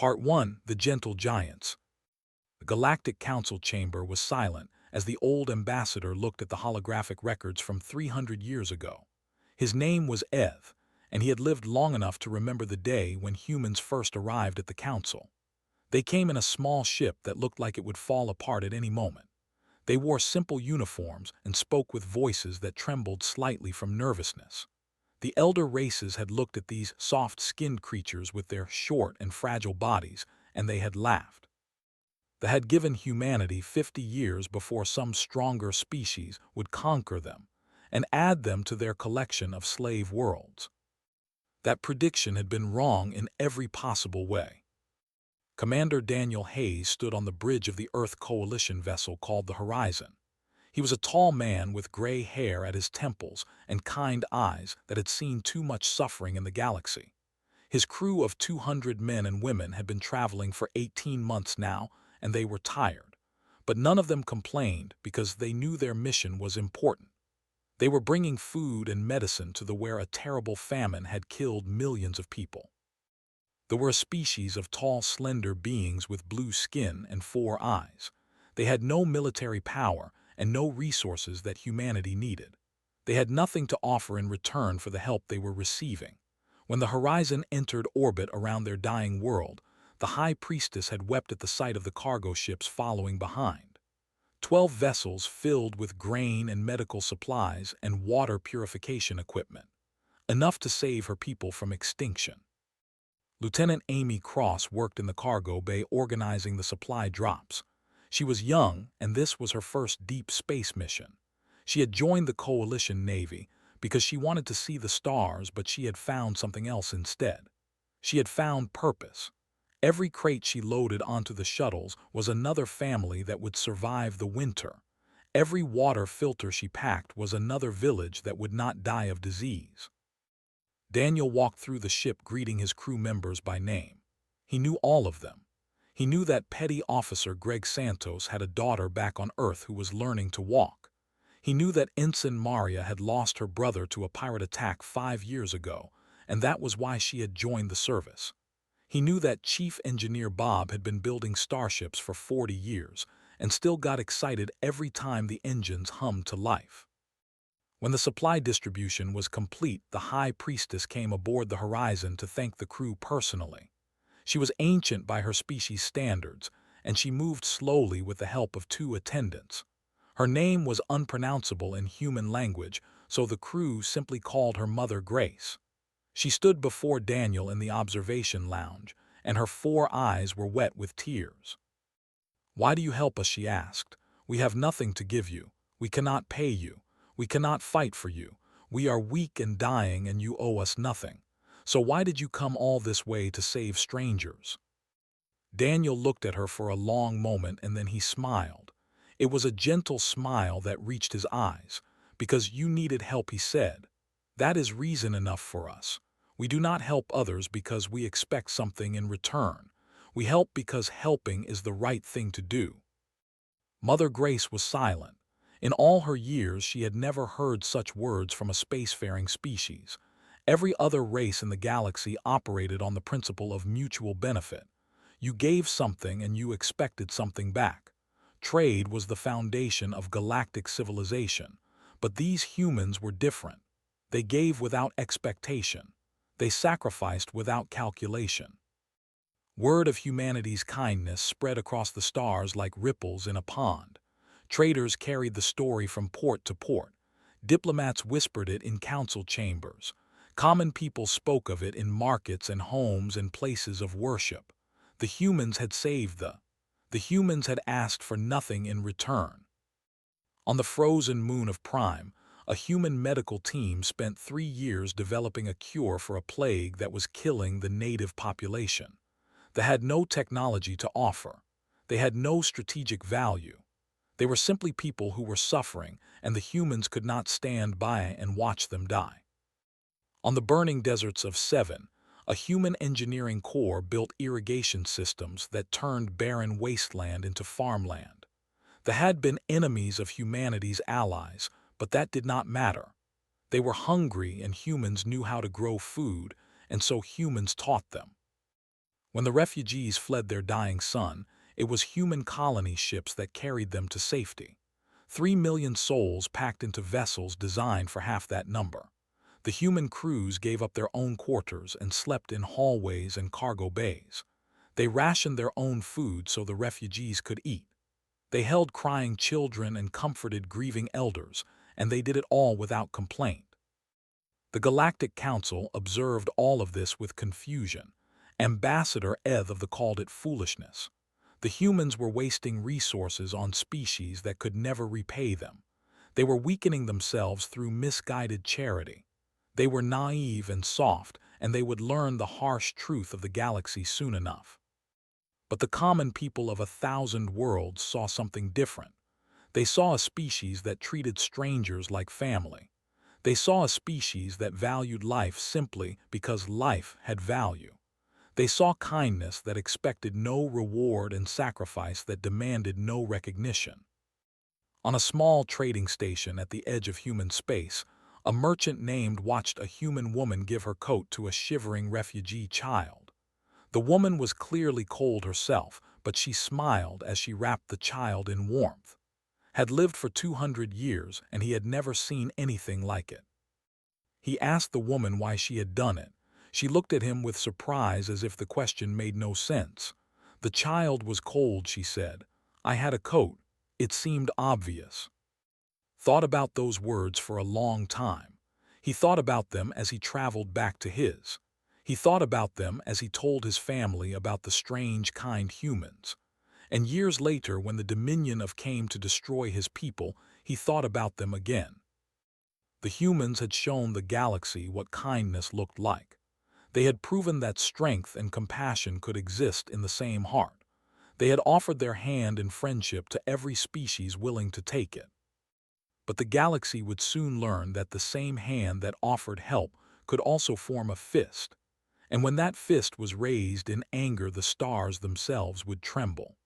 Part 1. The Gentle Giants. The Galactic Council chamber was silent as the old ambassador looked at the holographic records from 300 years ago. His name was Ev, and he had lived long enough to remember the day when humans first arrived at the council. They came in a small ship that looked like it would fall apart at any moment. They wore simple uniforms and spoke with voices that trembled slightly from nervousness. The elder races had looked at these soft-skinned creatures with their short and fragile bodies, and they had laughed. They had given humanity 50 years before some stronger species would conquer them and add them to their collection of slave worlds. That prediction had been wrong in every possible way. Commander Daniel Hayes stood on the bridge of the Earth Coalition vessel called the Horizon. He was a tall man with gray hair at his temples and kind eyes that had seen too much suffering in the galaxy. His crew of 200 men and women had been traveling for 18 months now, and they were tired. But none of them complained because they knew their mission was important. They were bringing food and medicine to where a terrible famine had killed millions of people. There were a species of tall, slender beings with blue skin and 4 eyes. They had no military power and no resources that humanity needed. They had nothing to offer in return for the help they were receiving. When the Horizon entered orbit around their dying world, the High Priestess had wept at the sight of the cargo ships following behind. 12 vessels filled with grain and medical supplies and water purification equipment, enough to save her people from extinction. Lieutenant Amy Cross worked in the cargo bay organizing the supply drops. She was young, and this was her first deep space mission. She had joined the Coalition Navy because she wanted to see the stars, but she had found something else instead. She had found purpose. Every crate she loaded onto the shuttles was another family that would survive the winter. Every water filter she packed was another village that would not die of disease. Daniel walked through the ship greeting his crew members by name. He knew all of them. He knew that Petty Officer Greg Santos had a daughter back on Earth who was learning to walk. He knew that Ensign Maria had lost her brother to a pirate attack 5 years ago, and that was why she had joined the service. He knew that Chief Engineer Bob had been building starships for 40 years and still got excited every time the engines hummed to life. When the supply distribution was complete, the High Priestess came aboard the Horizon to thank the crew personally. She was ancient by her species' standards, and she moved slowly with the help of 2 attendants. Her name was unpronounceable in human language, so the crew simply called her Mother Grace. She stood before Daniel in the observation lounge, and her 4 eyes were wet with tears. "Why do you help us?" she asked. "We have nothing to give you. We cannot pay you. We cannot fight for you. We are weak and dying, and you owe us nothing. So why did you come all this way to save strangers?" Daniel looked at her for a long moment, and then he smiled. It was a gentle smile that reached his eyes. "Because you needed help," he said. "That is reason enough for us. We do not help others because we expect something in return. We help because helping is the right thing to do." Mother Grace was silent. In all her years, she had never heard such words from a spacefaring species. Every other race in the galaxy operated on the principle of mutual benefit. You gave something and you expected something back. Trade was the foundation of galactic civilization, but these humans were different. They gave without expectation. They sacrificed without calculation. Word of humanity's kindness spread across the stars like ripples in a pond. Traders carried the story from port to port. Diplomats whispered it in council chambers. Common people spoke of it in markets and homes and places of worship. The humans had saved the humans had asked for nothing in return. On the frozen moon of Prime, a human medical team spent 3 years developing a cure for a plague that was killing the native population. They had no technology to offer. They had no strategic value. They were simply people who were suffering, and the humans could not stand by and watch them die. On the burning deserts of Seven, a human engineering corps built irrigation systems that turned barren wasteland into farmland. They had been enemies of humanity's allies, but that did not matter. They were hungry, and humans knew how to grow food, and so humans taught them. When the refugees fled their dying sun, it was human colony ships that carried them to safety. 3 million souls packed into vessels designed for half that number. The human crews gave up their own quarters and slept in hallways and cargo bays. They rationed their own food so the refugees could eat. They held crying children and comforted grieving elders, and they did it all without complaint. The Galactic Council observed all of this with confusion. Ambassador Eth of the called it foolishness. The humans were wasting resources on species that could never repay them. They were weakening themselves through misguided charity. They were naive and soft, and they would learn the harsh truth of the galaxy soon enough. But the common people of 1,000 worlds saw something different. They saw a species that treated strangers like family. They saw a species that valued life simply because life had value. They saw kindness that expected no reward and sacrifice that demanded no recognition. On a small trading station at the edge of human space, a merchant named watched a human woman give her coat to a shivering refugee child. The woman was clearly cold herself, but she smiled as she wrapped the child in warmth. Had lived for 200 years, and he had never seen anything like it. He asked the woman why she had done it. She looked at him with surprise as if the question made no sense. The child was cold, she said. I had a coat. It seemed obvious. Thought about those words for a long time. He thought about them as he traveled back to his. He thought about them as he told his family about the strange, kind humans. And years later, when the Dominion of came to destroy his people, he thought about them again. The humans had shown the galaxy what kindness looked like. They had proven that strength and compassion could exist in the same heart. They had offered their hand in friendship to every species willing to take it. But the galaxy would soon learn that the same hand that offered help could also form a fist. And when that fist was raised in anger, the stars themselves would tremble.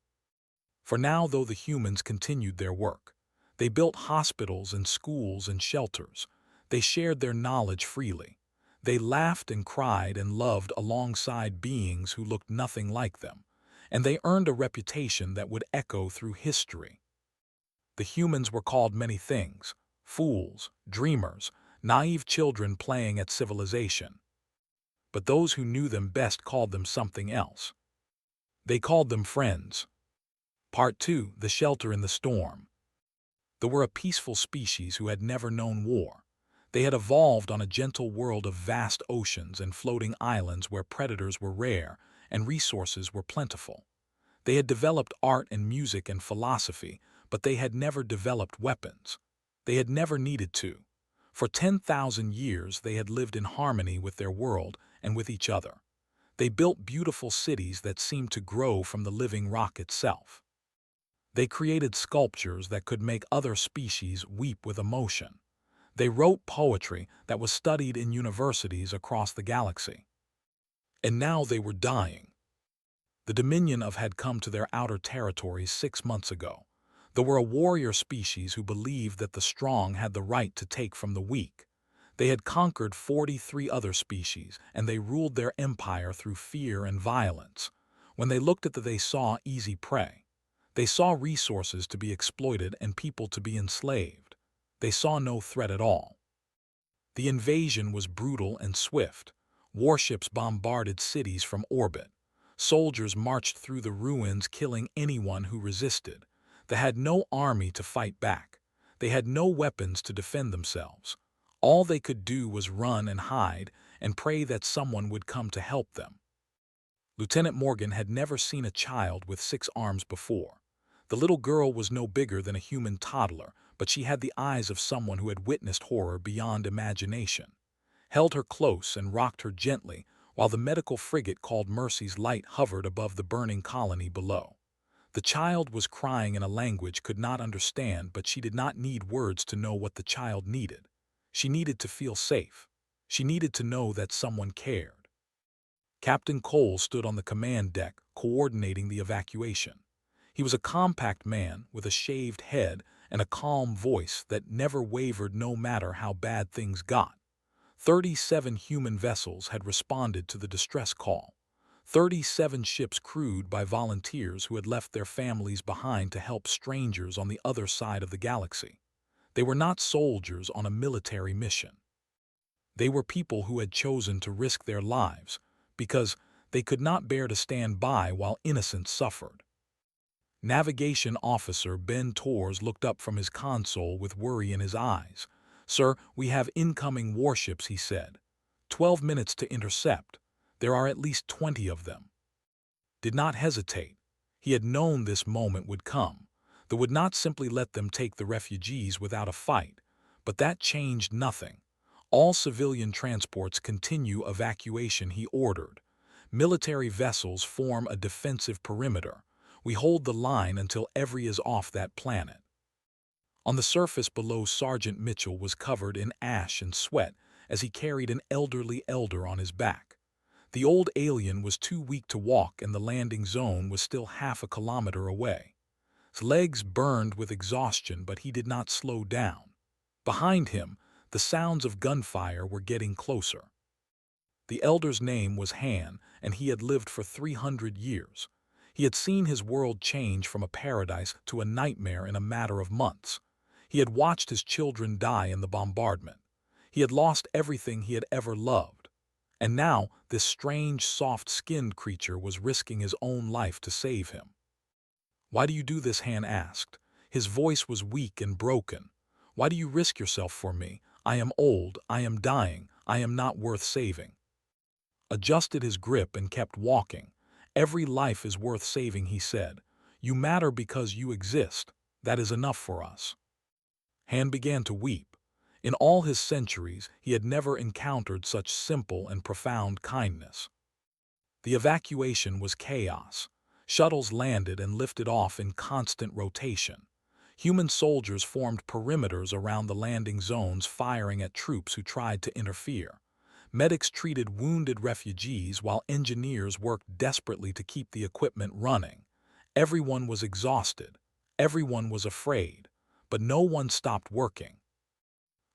For now, though the humans continued their work, they built hospitals and schools and shelters. They shared their knowledge freely. They laughed and cried and loved alongside beings who looked nothing like them, and they earned a reputation that would echo through history. The humans were called many things: fools, dreamers, naive children playing at civilization. But those who knew them best called them something else. They called them friends. Part 2: The Shelter in the Storm. They were a peaceful species who had never known war. They had evolved on a gentle world of vast oceans and floating islands where predators were rare and resources were plentiful. They had developed art and music and philosophy, but they had never developed weapons. They had never needed to. For 10,000 years they had lived in harmony with their world and with each other. They built beautiful cities that seemed to grow from the living rock itself. They created sculptures that could make other species weep with emotion. They wrote poetry that was studied in universities across the galaxy. And now they were dying. The Dominion of had come to their outer territories 6 months ago. They were a warrior species who believed that the strong had the right to take from the weak. They had conquered 43 other species, and they ruled their empire through fear and violence. When they looked at they saw easy prey. They saw resources to be exploited and people to be enslaved. They saw no threat at all. The invasion was brutal and swift. Warships bombarded cities from orbit. Soldiers marched through the ruins, killing anyone who resisted. They had no army to fight back. They had no weapons to defend themselves. All they could do was run and hide and pray that someone would come to help them. Lieutenant Morgan had never seen a child with 6 arms before. The little girl was no bigger than a human toddler, but she had the eyes of someone who had witnessed horror beyond imagination. Held her close and rocked her gently, while the medical frigate called Mercy's Light hovered above the burning colony below. The child was crying in a language could not understand, but she did not need words to know what the child needed. She needed to feel safe. She needed to know that someone cared. Captain Cole stood on the command deck, coordinating the evacuation. He was a compact man with a shaved head and a calm voice that never wavered no matter how bad things got. 37 human vessels had responded to the distress call. 37 ships crewed by volunteers who had left their families behind to help strangers on the other side of the galaxy. They were not soldiers on a military mission. They were people who had chosen to risk their lives because they could not bear to stand by while innocents suffered. Navigation Officer Ben Torres looked up from his console with worry in his eyes. "Sir, we have incoming warships," he said. 12 minutes to intercept. There are at least 20 of them." Did not hesitate. He had known this moment would come. They would not simply let them take the refugees without a fight. But that changed nothing. "All civilian transports continue evacuation," he ordered. "Military vessels form a defensive perimeter. We hold the line until every is off that planet." On the surface below, Sergeant Mitchell was covered in ash and sweat as he carried an elderly elder on his back. The old alien was too weak to walk, and the landing zone was still half a kilometer away. His legs burned with exhaustion, but he did not slow down. Behind him, the sounds of gunfire were getting closer. The elder's name was Han, and he had lived for 300 years. He had seen his world change from a paradise to a nightmare in a matter of months. He had watched his children die in the bombardment. He had lost everything he had ever loved. And now this strange, soft-skinned creature was risking his own life to save him. "Why do you do this?" Han asked. His voice was weak and broken. "Why do you risk yourself for me? I am old, I am dying, I am not worth saving." Adjusted his grip and kept walking. "Every life is worth saving," he said. "You matter because you exist. That is enough for us." Han began to weep. In all his centuries, he had never encountered such simple and profound kindness. The evacuation was chaos. Shuttles landed and lifted off in constant rotation. Human soldiers formed perimeters around the landing zones, firing at troops who tried to interfere. Medics treated wounded refugees while engineers worked desperately to keep the equipment running. Everyone was exhausted. Everyone was afraid. But no one stopped working.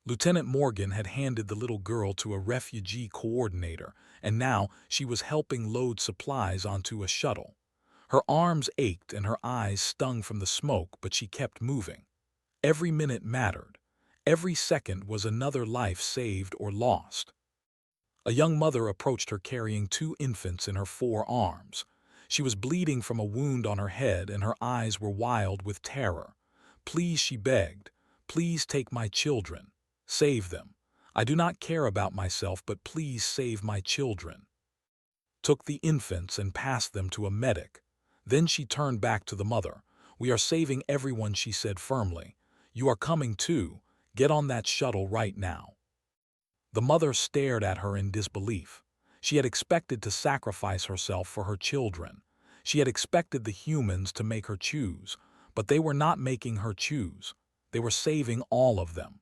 Lieutenant Morgan had handed the little girl to a refugee coordinator, and now she was helping load supplies onto a shuttle. Her arms ached and her eyes stung from the smoke, but she kept moving. Every minute mattered. Every second was another life saved or lost. A young mother approached her carrying 2 infants in her 4 arms. She was bleeding from a wound on her head, and her eyes were wild with terror. "Please," she begged, "please take my children. Save them. I do not care about myself, but please save my children." Took the infants and passed them to a medic. Then she turned back to the mother. "We are saving everyone," she said firmly. "You are coming too. Get on that shuttle right now." The mother stared at her in disbelief. She had expected to sacrifice herself for her children. She had expected the humans to make her choose, but they were not making her choose. They were saving all of them.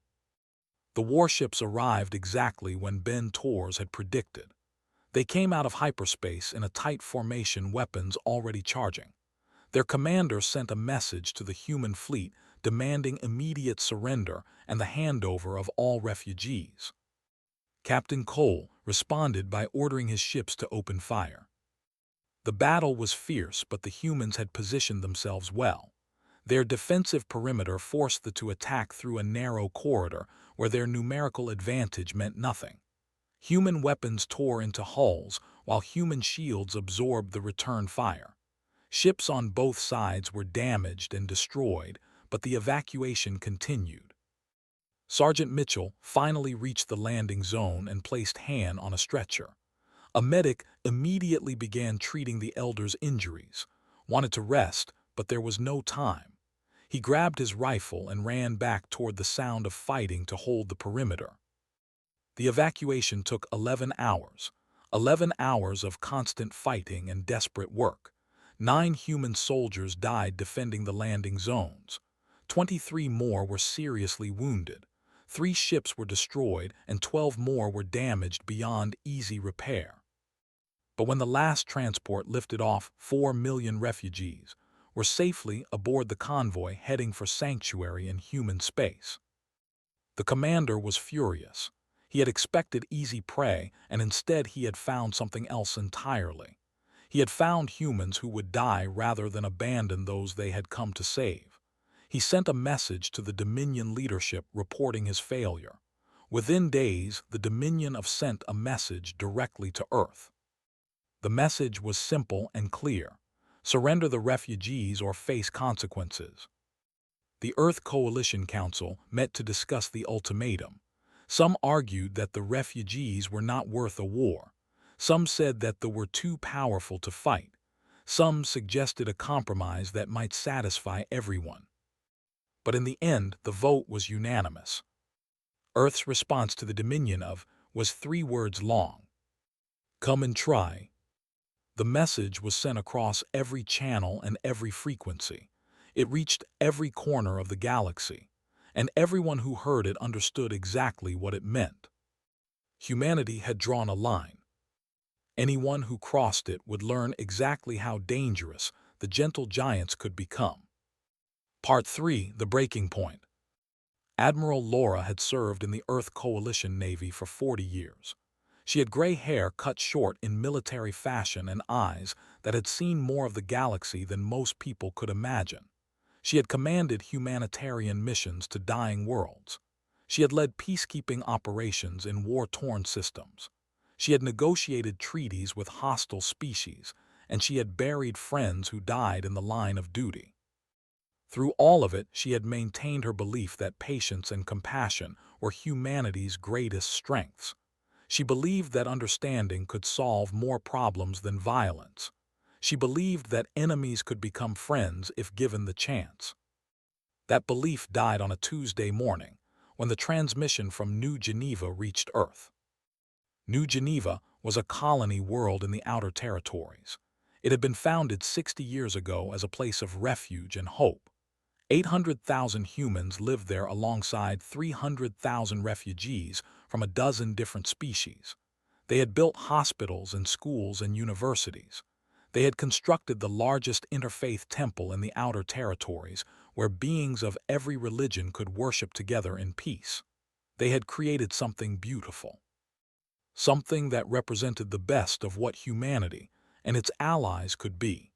The warships arrived exactly when Ben Torres had predicted. They came out of hyperspace in a tight formation, weapons already charging. Their commander sent a message to the human fleet demanding immediate surrender and the handover of all refugees. Captain Cole responded by ordering his ships to open fire. The battle was fierce, but the humans had positioned themselves well. Their defensive perimeter forced the to attack through a narrow corridor where their numerical advantage meant nothing. Human weapons tore into hulls, while human shields absorbed the return fire. Ships on both sides were damaged and destroyed, but the evacuation continued. Sergeant Mitchell finally reached the landing zone and placed Han on a stretcher. A medic immediately began treating the elder's injuries. Wanted to rest, but there was no time. He grabbed his rifle and ran back toward the sound of fighting to hold the perimeter. The evacuation took 11 hours. 11 hours of constant fighting and desperate work. 9 human soldiers died defending the landing zones. 23 more were seriously wounded. 3 ships were destroyed and 12 more were damaged beyond easy repair. But when the last transport lifted off, 4 million refugees were safely aboard the convoy heading for sanctuary in human space. The commander was furious. He had expected easy prey, and instead he had found something else entirely. He had found humans who would die rather than abandon those they had come to save. He sent a message to the Dominion leadership reporting his failure. Within days, the Dominion sent a message directly to Earth. The message was simple and clear: surrender the refugees or face consequences. The Earth Coalition Council met to discuss the ultimatum. Some argued that the refugees were not worth a war. Some said that they were too powerful to fight. Some suggested a compromise that might satisfy everyone. But in the end, the vote was unanimous. Earth's response to the Dominion was 3 words long: come and try. The message was sent across every channel and every frequency. It reached every corner of the galaxy, and everyone who heard it understood exactly what it meant. Humanity had drawn a line. Anyone who crossed it would learn exactly how dangerous the gentle giants could become. Part 3: The Breaking Point. Admiral Laura had served in the Earth Coalition Navy for 40 years. She had gray hair cut short in military fashion and eyes that had seen more of the galaxy than most people could imagine. She had commanded humanitarian missions to dying worlds. She had led peacekeeping operations in war-torn systems. She had negotiated treaties with hostile species, and she had buried friends who died in the line of duty. Through all of it, she had maintained her belief that patience and compassion were humanity's greatest strengths. She believed that understanding could solve more problems than violence. She believed that enemies could become friends if given the chance. That belief died on a Tuesday morning, when the transmission from New Geneva reached Earth. New Geneva was a colony world in the outer territories. It had been founded 60 years ago as a place of refuge and hope. 800,000 humans lived there alongside 300,000 refugees from a dozen different species. They had built hospitals and schools and universities. They had constructed the largest interfaith temple in the outer territories, where beings of every religion could worship together in peace. They had created something beautiful. Something that represented the best of what humanity and its allies could be.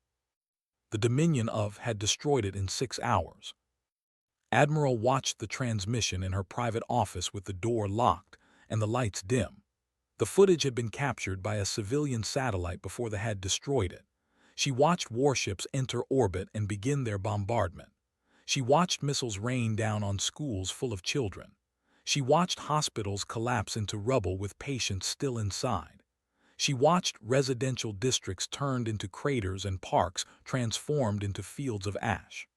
The Dominion had destroyed it in 6 hours. Admiral watched the transmission in her private office with the door locked and the lights dim. The footage had been captured by a civilian satellite before they had destroyed it. She watched warships enter orbit and begin their bombardment. She watched missiles rain down on schools full of children. She watched hospitals collapse into rubble with patients still inside. She watched residential districts turned into craters and parks transformed into fields of ash.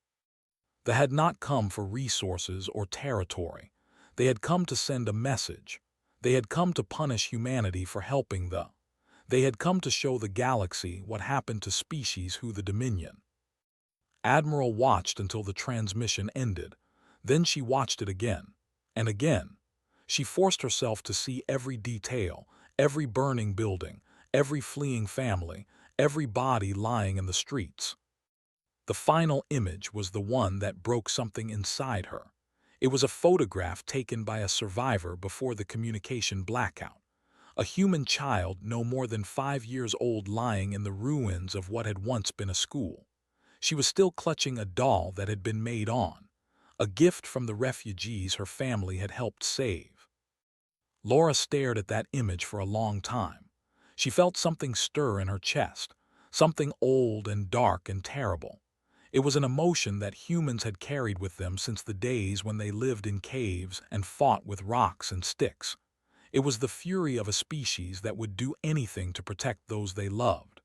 They had not come for resources or territory. They had come to send a message. They had come to punish humanity for helping the. They had come to show the galaxy what happened to species who the Dominion. Admiral watched until the transmission ended. Then she watched it again and again. She forced herself to see every detail, every burning building, every fleeing family, every body lying in the streets. The final image was the one that broke something inside her. It was a photograph taken by a survivor before the communication blackout. A human child no more than 5 years old lying in the ruins of what had once been a school. She was still clutching a doll that had been made on, a gift from the refugees her family had helped save. Laura stared at that image for a long time. She felt something stir in her chest, something old and dark and terrible. It was an emotion that humans had carried with them since the days when they lived in caves and fought with rocks and sticks. It was the fury of a species that would do anything to protect those they loved.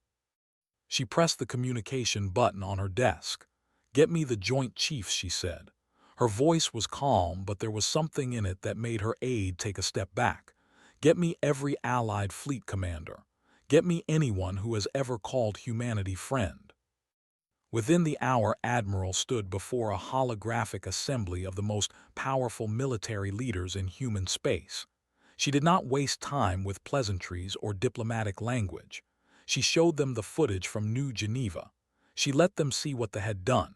She pressed the communication button on her desk. "Get me the Joint Chiefs," she said. Her voice was calm, but there was something in it that made her aide take a step back. "Get me every Allied fleet commander. Get me anyone who has ever called humanity friend." Within the hour, Admiral stood before a holographic assembly of the most powerful military leaders in human space. She did not waste time with pleasantries or diplomatic language. She showed them the footage from New Geneva. She let them see what they had done.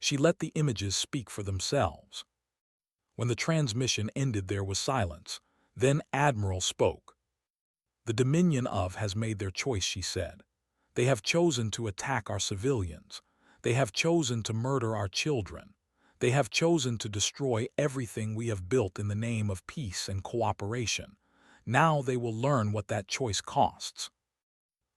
She let the images speak for themselves. When the transmission ended, there was silence. Then Admiral spoke. "The Dominion has made their choice," she said. They have chosen to attack our civilians. They have chosen to murder our children. They have chosen to destroy everything we have built in the name of peace and cooperation. Now they will learn what that choice costs."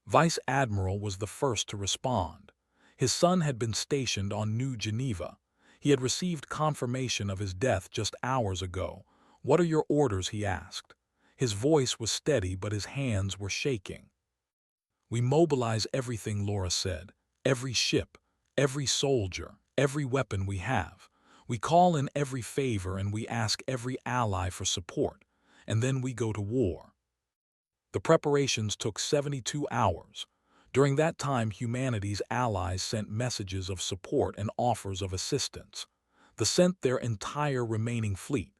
Vice Admiral was the first to respond. His son had been stationed on New Geneva. He had received confirmation of his death just hours ago. "What are your orders?" he asked. His voice was steady, but his hands were shaking. "We mobilize everything," Laura said. "Every ship, every soldier, every weapon we have. We call in every favor and we ask every ally for support. And then we go to war." The preparations took 72 hours. During that time, humanity's allies sent messages of support and offers of assistance. They sent their entire remaining fleet.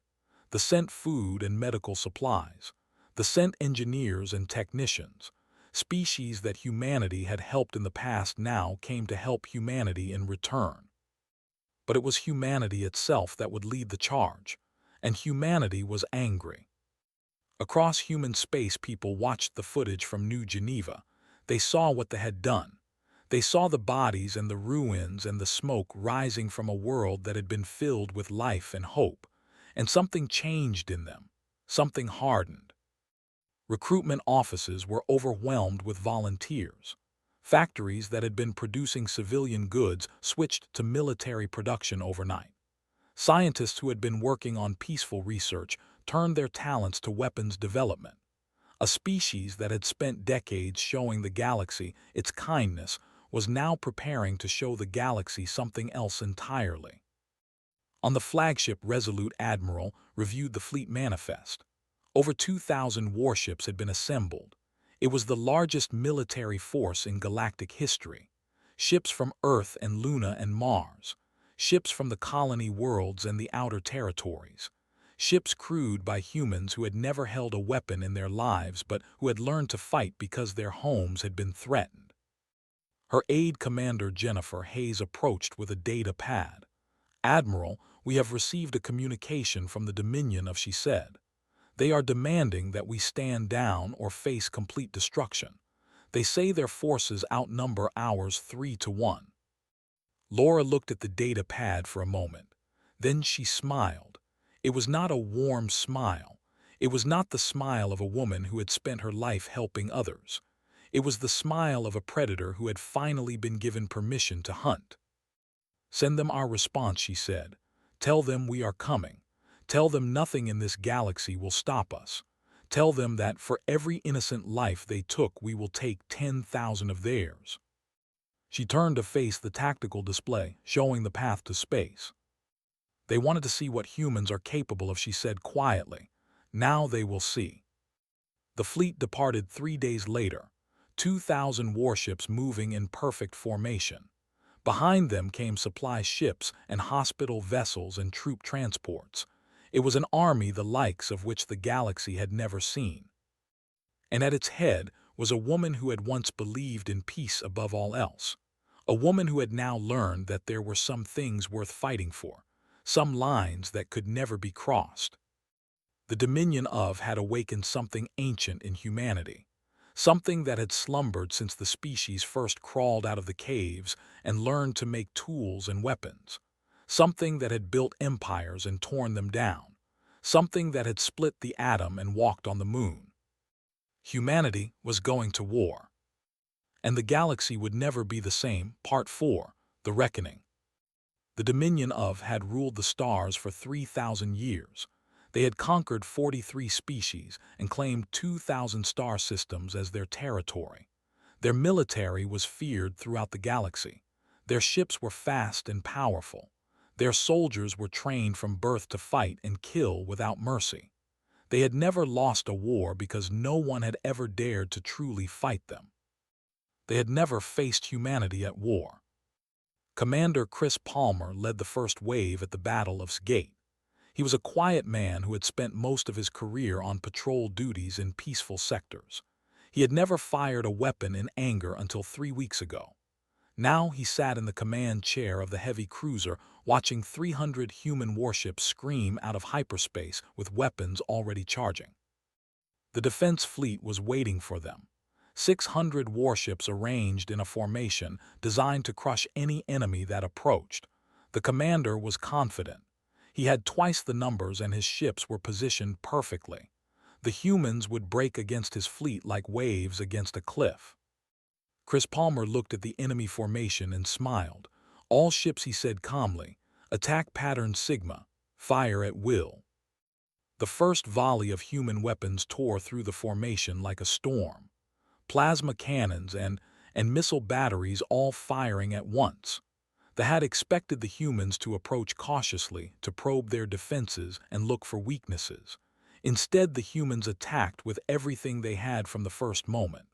They sent food and medical supplies. They sent engineers and technicians. Species that humanity had helped in the past now came to help humanity in return. But it was humanity itself that would lead the charge, and humanity was angry. Across human space, people watched the footage from New Geneva. They saw what they had done. They saw the bodies and the ruins and the smoke rising from a world that had been filled with life and hope. And something changed in them. Something hardened. Recruitment offices were overwhelmed with volunteers. Factories that had been producing civilian goods switched to military production overnight. Scientists who had been working on peaceful research turned their talents to weapons development. A species that had spent decades showing the galaxy its kindness was now preparing to show the galaxy something else entirely. On the flagship, Resolute Admiral reviewed the fleet manifest. Over 2,000 warships had been assembled. It was the largest military force in galactic history. Ships from Earth and Luna and Mars. Ships from the colony worlds and the outer territories. Ships crewed by humans who had never held a weapon in their lives but who had learned to fight because their homes had been threatened. Her aide commander Jennifer Hayes approached with a data pad. "Admiral, we have received a communication from the Dominion of," she said. "They are demanding that we stand down or face complete destruction. They say their forces outnumber ours 3-1. Laura looked at the data pad for a moment. Then she smiled. It was not a warm smile. It was not the smile of a woman who had spent her life helping others. It was the smile of a predator who had finally been given permission to hunt. "Send them our response," she said. "Tell them we are coming. Tell them nothing in this galaxy will stop us. Tell them that for every innocent life they took, we will take 10,000 of theirs." She turned to face the tactical display, showing the path to space. "They wanted to see what humans are capable of," she said quietly. "Now they will see." The fleet departed 3 days later, 2,000 warships moving in perfect formation. Behind them came supply ships and hospital vessels and troop transports. It was an army the likes of which the galaxy had never seen. And at its head was a woman who had once believed in peace above all else. A woman who had now learned that there were some things worth fighting for, some lines that could never be crossed. The Dominion of had awakened something ancient in humanity, something that had slumbered since the species first crawled out of the caves and learned to make tools and weapons, something that had built empires and torn them down, something that had split the atom and walked on the moon. Humanity was going to war. And the galaxy would never be the same. Part 4, The Reckoning. The Dominion of had ruled the stars for 3,000 years. They had conquered 43 species and claimed 2,000 star systems as their territory. Their military was feared throughout the galaxy. Their ships were fast and powerful. Their soldiers were trained from birth to fight and kill without mercy. They had never lost a war because no one had ever dared to truly fight them. They had never faced humanity at war. Commander Chris Palmer led the first wave at the Battle of Sgate. He was a quiet man who had spent most of his career on patrol duties in peaceful sectors. He had never fired a weapon in anger until 3 weeks ago. Now he sat in the command chair of the heavy cruiser, watching 300 human warships scream out of hyperspace with weapons already charging. The defense fleet was waiting for them. 600 warships arranged in a formation designed to crush any enemy that approached. The commander was confident. He had twice the numbers and his ships were positioned perfectly. The humans would break against his fleet like waves against a cliff. Chris Palmer looked at the enemy formation and smiled. All ships, he said calmly. Attack pattern Sigma. Fire at will. The first volley of human weapons tore through the formation like a storm. Plasma cannons and missile batteries all firing at once. They had expected the humans to approach cautiously, to probe their defenses and look for weaknesses. Instead, the humans attacked with everything they had from the first moment.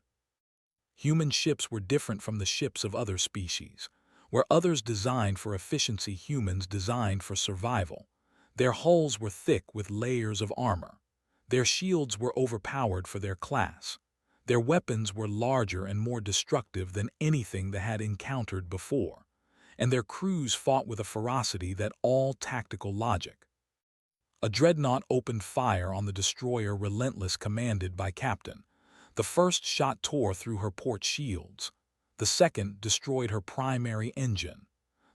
Human ships were different from the ships of other species. Where others designed for efficiency, humans designed for survival. Their hulls were thick with layers of armor. Their shields were overpowered for their class. Their weapons were larger and more destructive than anything they had encountered before. And their crews fought with a ferocity that all tactical logic. A dreadnought opened fire on the destroyer Relentless, commanded by Captain. The first shot tore through her port shields. The second destroyed her primary engine.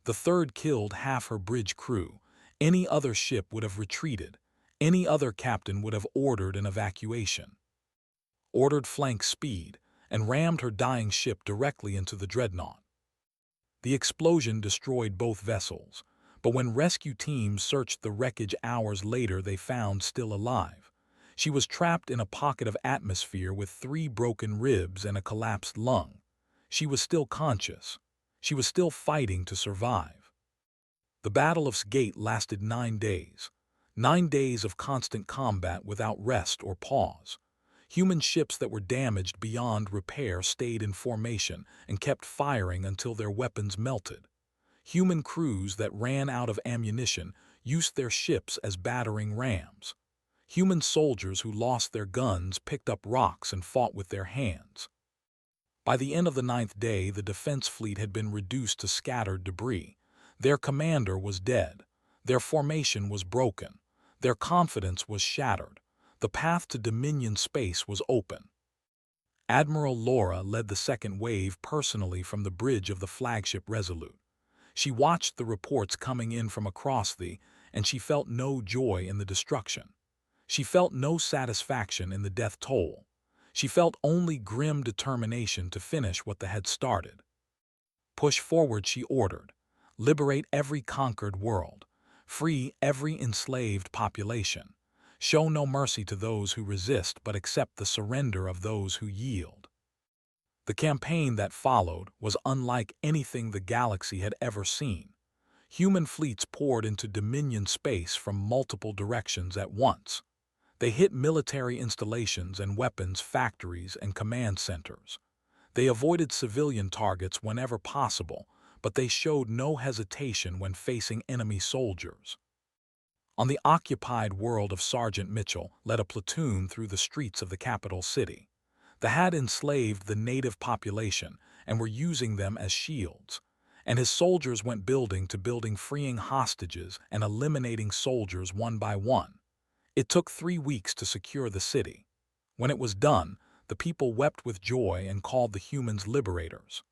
The third killed half her bridge crew. Any other ship would have retreated. Any other captain would have ordered an evacuation. Ordered flank speed, and rammed her dying ship directly into the dreadnought. The explosion destroyed both vessels, but when rescue teams searched the wreckage hours later, they found still alive. She was trapped in a pocket of atmosphere with 3 broken ribs and a collapsed lung. She was still conscious. She was still fighting to survive. The Battle of Sgate lasted 9 days. 9 days of constant combat without rest or pause. Human ships that were damaged beyond repair stayed in formation and kept firing until their weapons melted. Human crews that ran out of ammunition used their ships as battering rams. Human soldiers who lost their guns picked up rocks and fought with their hands. By the end of the 9th day, the defense fleet had been reduced to scattered debris. Their commander was dead. Their formation was broken. Their confidence was shattered. The path to Dominion space was open. Admiral Laura led the second wave personally from the bridge of the flagship Resolute. She watched the reports coming in from across and she felt no joy in the destruction. She felt no satisfaction in the death toll. She felt only grim determination to finish what they had started. Push forward, she ordered. Liberate every conquered world. Free every enslaved population. Show no mercy to those who resist, but accept the surrender of those who yield. The campaign that followed was unlike anything the galaxy had ever seen. Human fleets poured into Dominion space from multiple directions at once. They hit military installations and weapons factories and command centers. They avoided civilian targets whenever possible, but they showed no hesitation when facing enemy soldiers. On the occupied world of Sergeant Mitchell led a platoon through the streets of the capital city. They had enslaved the native population and were using them as shields, and his soldiers went building to building, freeing hostages and eliminating soldiers one by one. It took 3 weeks to secure the city. When it was done, the people wept with joy and called the humans liberators.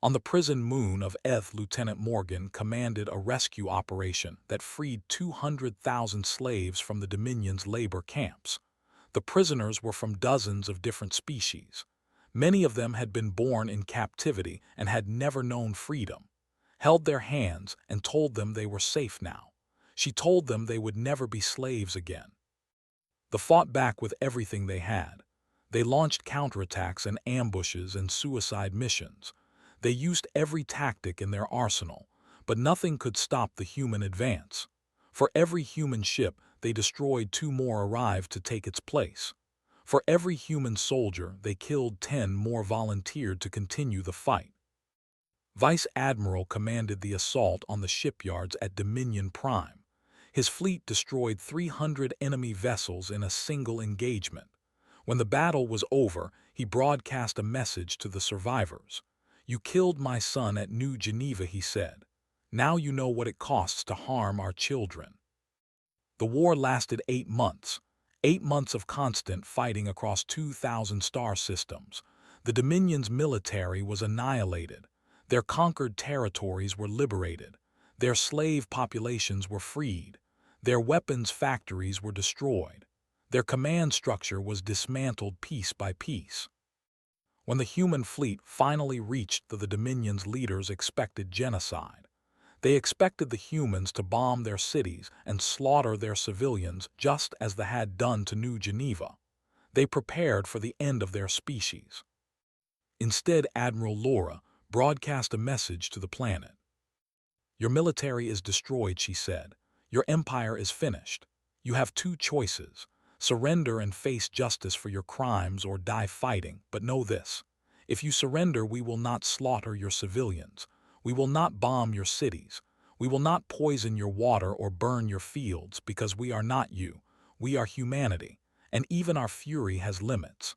On the prison moon of Eth, Lieutenant Morgan commanded a rescue operation that freed 200,000 slaves from the Dominion's labor camps. The prisoners were from dozens of different species. Many of them had been born in captivity and had never known freedom. Held their hands and told them they were safe now. She told them they would never be slaves again. They fought back with everything they had. They launched counterattacks and ambushes and suicide missions. They used every tactic in their arsenal, but nothing could stop the human advance. For every human ship, they destroyed 2 more arrived to take its place. For every human soldier, they killed 10 more volunteered to continue the fight. Vice Admiral commanded the assault on the shipyards at Dominion Prime. His fleet destroyed 300 enemy vessels in a single engagement. When the battle was over, he broadcast a message to the survivors. "You killed my son at New Geneva," he said. "Now you know what it costs to harm our children." The war lasted 8 months. 8 months of constant fighting across 2,000 star systems. The Dominion's military was annihilated. Their conquered territories were liberated. Their slave populations were freed. Their weapons factories were destroyed. Their command structure was dismantled piece by piece. When the human fleet finally reached the Dominion's leaders expected genocide. They expected the humans to bomb their cities and slaughter their civilians just as they had done to New Geneva. They prepared for the end of their species. Instead, Admiral Laura broadcast a message to the planet. "Your military is destroyed," she said. "Your empire is finished. You have two choices: surrender and face justice for your crimes or die fighting, but know this. If you surrender, we will not slaughter your civilians. We will not bomb your cities. We will not poison your water or burn your fields, because we are not you. We are humanity, and even our fury has limits."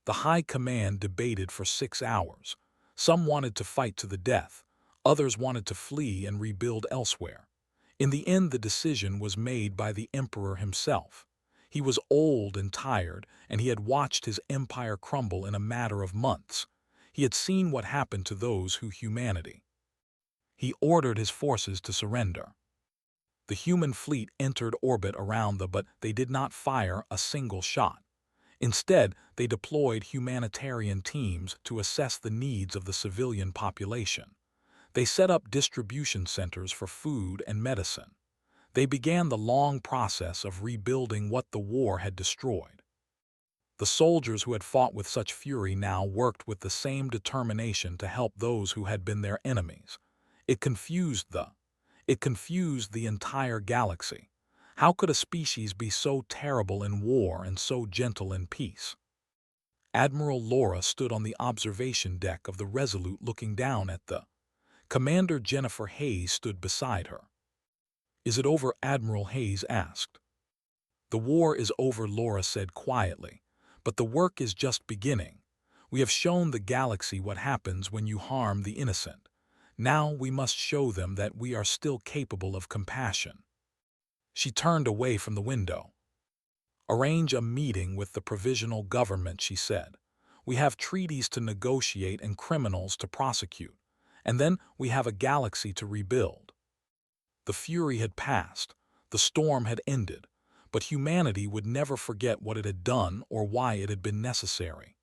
The High Command debated for 6 hours. Some wanted to fight to the death. Others wanted to flee and rebuild elsewhere. In the end, the decision was made by the Emperor himself. He was old and tired, and he had watched his empire crumble in a matter of months. He had seen what happened to those who humanity. He ordered his forces to surrender. The human fleet entered orbit around but they did not fire a single shot. Instead, they deployed humanitarian teams to assess the needs of the civilian population. They set up distribution centers for food and medicine. They began the long process of rebuilding what the war had destroyed. The soldiers who had fought with such fury now worked with the same determination to help those who had been their enemies. It confused the entire galaxy. How could a species be so terrible in war and so gentle in peace? Admiral Laura stood on the observation deck of the Resolute looking down at the Commander. Jennifer Hayes stood beside her. "Is it over?" Admiral Hayes asked. "The war is over," Laura said quietly, "but the work is just beginning. We have shown the galaxy what happens when you harm the innocent. Now we must show them that we are still capable of compassion." She turned away from the window. "Arrange a meeting with the provisional government," she said. "We have treaties to negotiate and criminals to prosecute. And then we have a galaxy to rebuild." The fury had passed. The storm had ended. But humanity would never forget what it had done or why it had been necessary.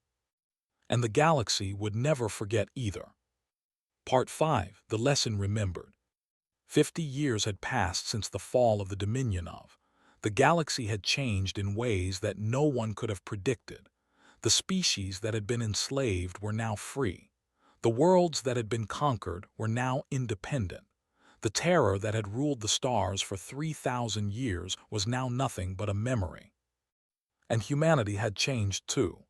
And the galaxy would never forget either. Part 5. The Lesson Remembered. 50 years had passed since the fall of the Dominion of. The galaxy had changed in ways that no one could have predicted. The species that had been enslaved were now free. The worlds that had been conquered were now independent. The terror that had ruled the stars for 3,000 years was now nothing but a memory. And humanity had changed too.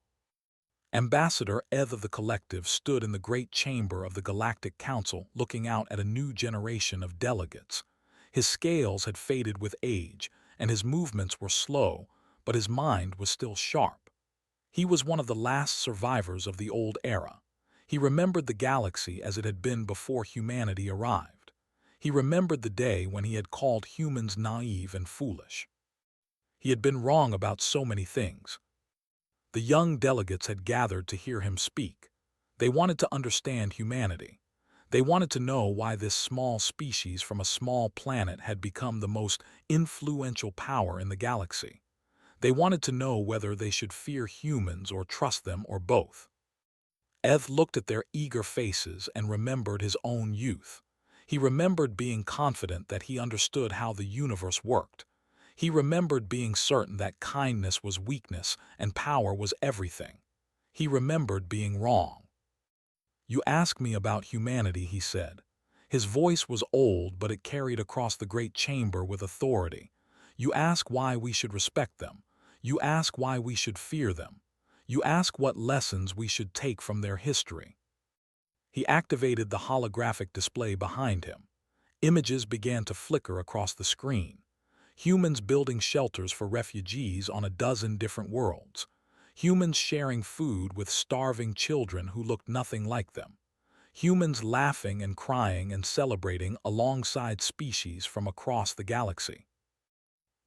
Ambassador Eth of the Collective stood in the great chamber of the Galactic Council looking out at a new generation of delegates. His scales had faded with age, and his movements were slow, but his mind was still sharp. He was one of the last survivors of the old era. He remembered the galaxy as it had been before humanity arrived. He remembered the day when he had called humans naive and foolish. He had been wrong about so many things. The young delegates had gathered to hear him speak. They wanted to understand humanity. They wanted to know why this small species from a small planet had become the most influential power in the galaxy. They wanted to know whether they should fear humans or trust them or both. Eth looked at their eager faces and remembered his own youth. He remembered being confident that he understood how the universe worked. He remembered being certain that kindness was weakness and power was everything. He remembered being wrong. "You ask me about humanity," he said. His voice was old, but it carried across the great chamber with authority. "You ask why we should respect them. You ask why we should fear them. You ask what lessons we should take from their history." He activated the holographic display behind him. Images began to flicker across the screen. Humans building shelters for refugees on a dozen different worlds. Humans sharing food with starving children who looked nothing like them. Humans laughing and crying and celebrating alongside species from across the galaxy.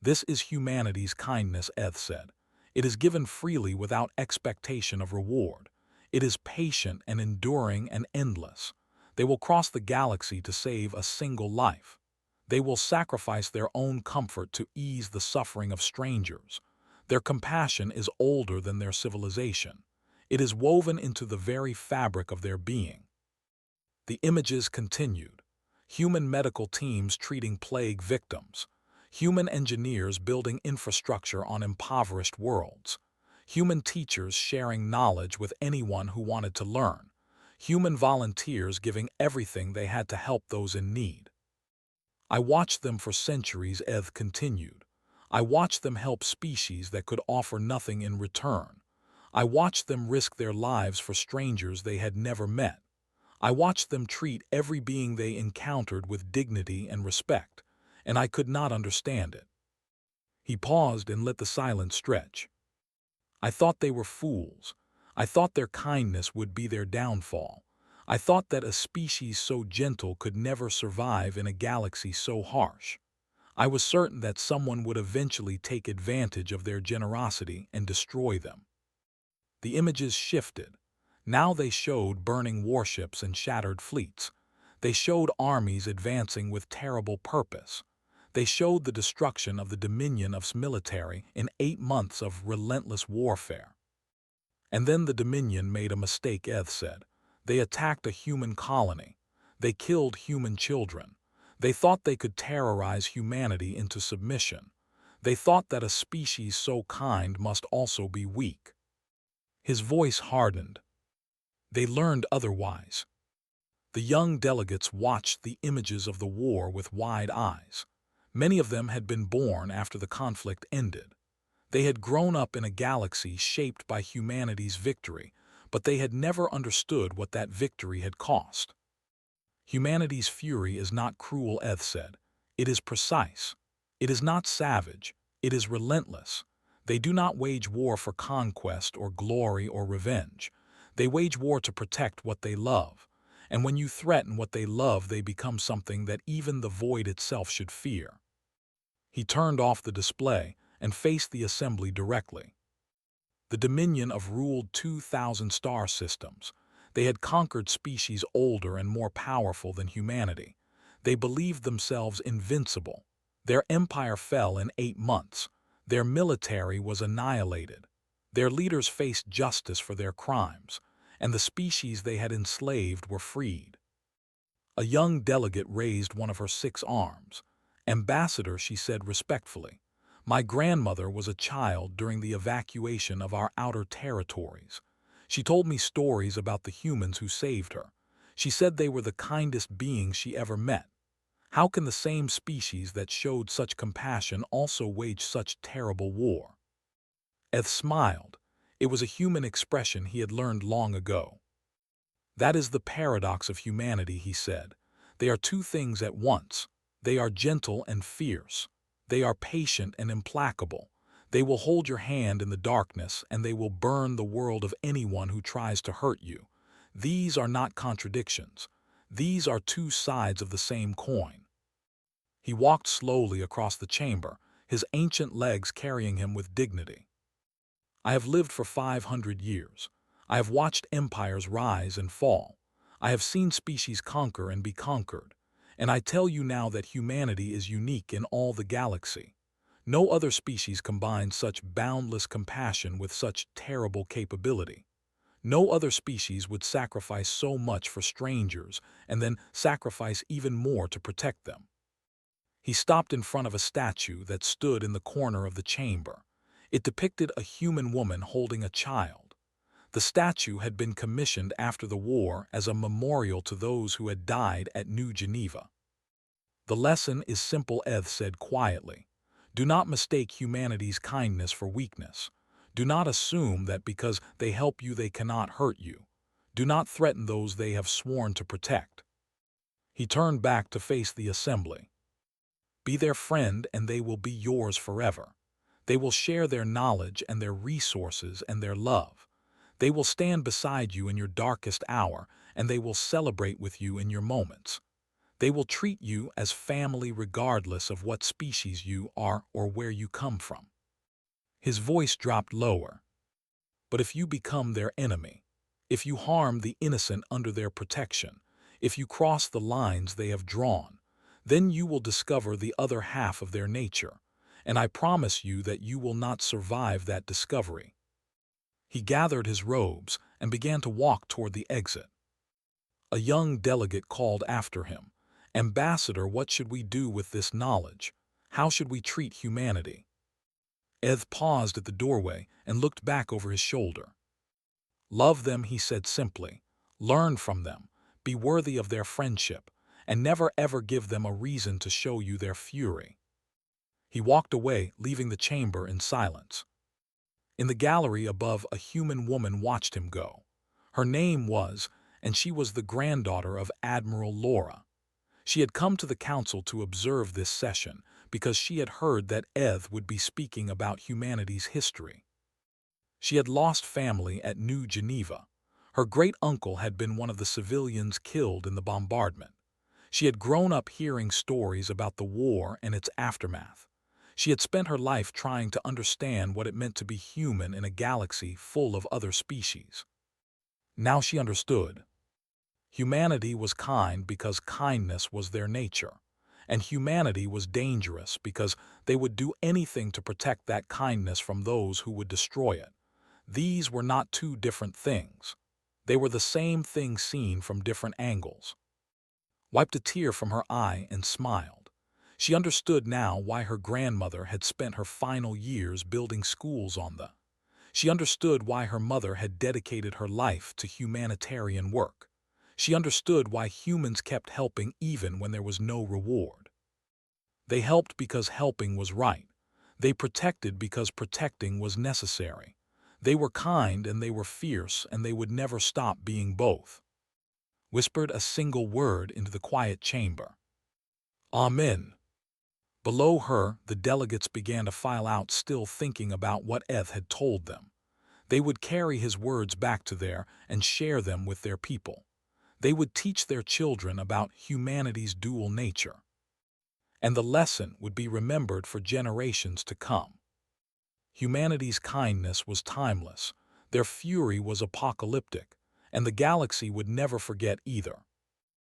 "This is humanity's kindness," Eth said. "It is given freely without expectation of reward. It is patient and enduring and endless. They will cross the galaxy to save a single life. They will sacrifice their own comfort to ease the suffering of strangers. Their compassion is older than their civilization. It is woven into the very fabric of their being. The images continued. Human medical teams treating plague victims. Human engineers building infrastructure on impoverished worlds. Human teachers sharing knowledge with anyone who wanted to learn. Human volunteers giving everything they had to help those in need. I watched them for centuries, Eth continued. I watched them help species that could offer nothing in return. I watched them risk their lives for strangers they had never met. I watched them treat every being they encountered with dignity and respect, and I could not understand it. He paused and let the silence stretch. I thought they were fools. I thought their kindness would be their downfall. I thought that a species so gentle could never survive in a galaxy so harsh. I was certain that someone would eventually take advantage of their generosity and destroy them. The images shifted. Now they showed burning warships and shattered fleets. They showed armies advancing with terrible purpose. They showed the destruction of the Dominion of military in 8 months of relentless warfare. And then the Dominion made a mistake, Eth said. They attacked a human colony. They killed human children. They thought they could terrorize humanity into submission. They thought that a species so kind must also be weak. His voice hardened. They learned otherwise. The young delegates watched the images of the war with wide eyes. Many of them had been born after the conflict ended. They had grown up in a galaxy shaped by humanity's victory, but they had never understood what that victory had cost. Humanity's fury is not cruel, Eth said. It is precise. It is not savage. It is relentless. They do not wage war for conquest or glory or revenge. They wage war to protect what they love. And when you threaten what they love, they become something that even the void itself should fear. He turned off the display and faced the assembly directly. The Dominion of ruled 2,000 star systems. They had conquered species older and more powerful than humanity. They believed themselves invincible. Their empire fell in 8 months. Their military was annihilated. Their leaders faced justice for their crimes, and the species they had enslaved were freed. A young delegate raised one of her 6 arms. "Ambassador," she said respectfully, "my grandmother was a child during the evacuation of our outer territories. She told me stories about the humans who saved her. She said they were the kindest beings she ever met. How can the same species that showed such compassion also wage such terrible war?" Eth smiled. It was a human expression he had learned long ago. "That is the paradox of humanity," he said. "They are 2 things at once. They are gentle and fierce. They are patient and implacable. They will hold your hand in the darkness, and they will burn the world of anyone who tries to hurt you. These are not contradictions. These are 2 sides of the same coin." He walked slowly across the chamber, his ancient legs carrying him with dignity. "I have lived for 500 years. I have watched empires rise and fall. I have seen species conquer and be conquered. And I tell you now that humanity is unique in all the galaxy. No other species combines such boundless compassion with such terrible capability. No other species would sacrifice so much for strangers and then sacrifice even more to protect them." He stopped in front of a statue that stood in the corner of the chamber. It depicted a human woman holding a child. The statue had been commissioned after the war as a memorial to those who had died at New Geneva. "The lesson is simple," Eth said quietly. "Do not mistake humanity's kindness for weakness. Do not assume that because they help you they cannot hurt you. Do not threaten those they have sworn to protect." He turned back to face the assembly. "Be their friend and they will be yours forever. They will share their knowledge and their resources and their love. They will stand beside you in your darkest hour, and they will celebrate with you in your moments. They will treat you as family regardless of what species you are or where you come from." His voice dropped lower. "But if you become their enemy, If you harm the innocent under their protection, if you cross the lines they have drawn, then you will discover the other half of their nature, and I promise you that you will not survive that discovery." He gathered his robes and began to walk toward the exit. A young delegate called after him, "Ambassador, what should we do with this knowledge? How should we treat humanity?" Eth paused at the doorway and looked back over his shoulder. "Love them," he said simply. "Learn from them. Be worthy of their friendship, and never ever give them a reason to show you their fury." He walked away, leaving the chamber in silence. In the gallery above, a human woman watched him go. Her name was, and she was the granddaughter of Admiral Laura. She had come to the council to observe this session because she had heard that Eth would be speaking about humanity's history. She had lost family at New Geneva. Her great-uncle had been one of the civilians killed in the bombardment. She had grown up hearing stories about the war and its aftermath. She had spent her life trying to understand what it meant to be human in a galaxy full of other species. Now she understood. Humanity was kind because kindness was their nature, and humanity was dangerous because they would do anything to protect that kindness from those who would destroy it. These were not two different things. They were the same thing seen from different angles. Wiped a tear from her eye and smiled. She understood now why her grandmother had spent her final years building schools on the. She understood why her mother had dedicated her life to humanitarian work. She understood why humans kept helping even when there was no reward. They helped because helping was right. They protected because protecting was necessary. They were kind and they were fierce, and they would never stop being both. Whispered a single word into the quiet chamber. Amen. Below her, the delegates began to file out, still thinking about what Eth had told them. They would carry his words back to there and share them with their people. They would teach their children about humanity's dual nature. And the lesson would be remembered for generations to come. Humanity's kindness was timeless, their fury was apocalyptic, and the galaxy would never forget either.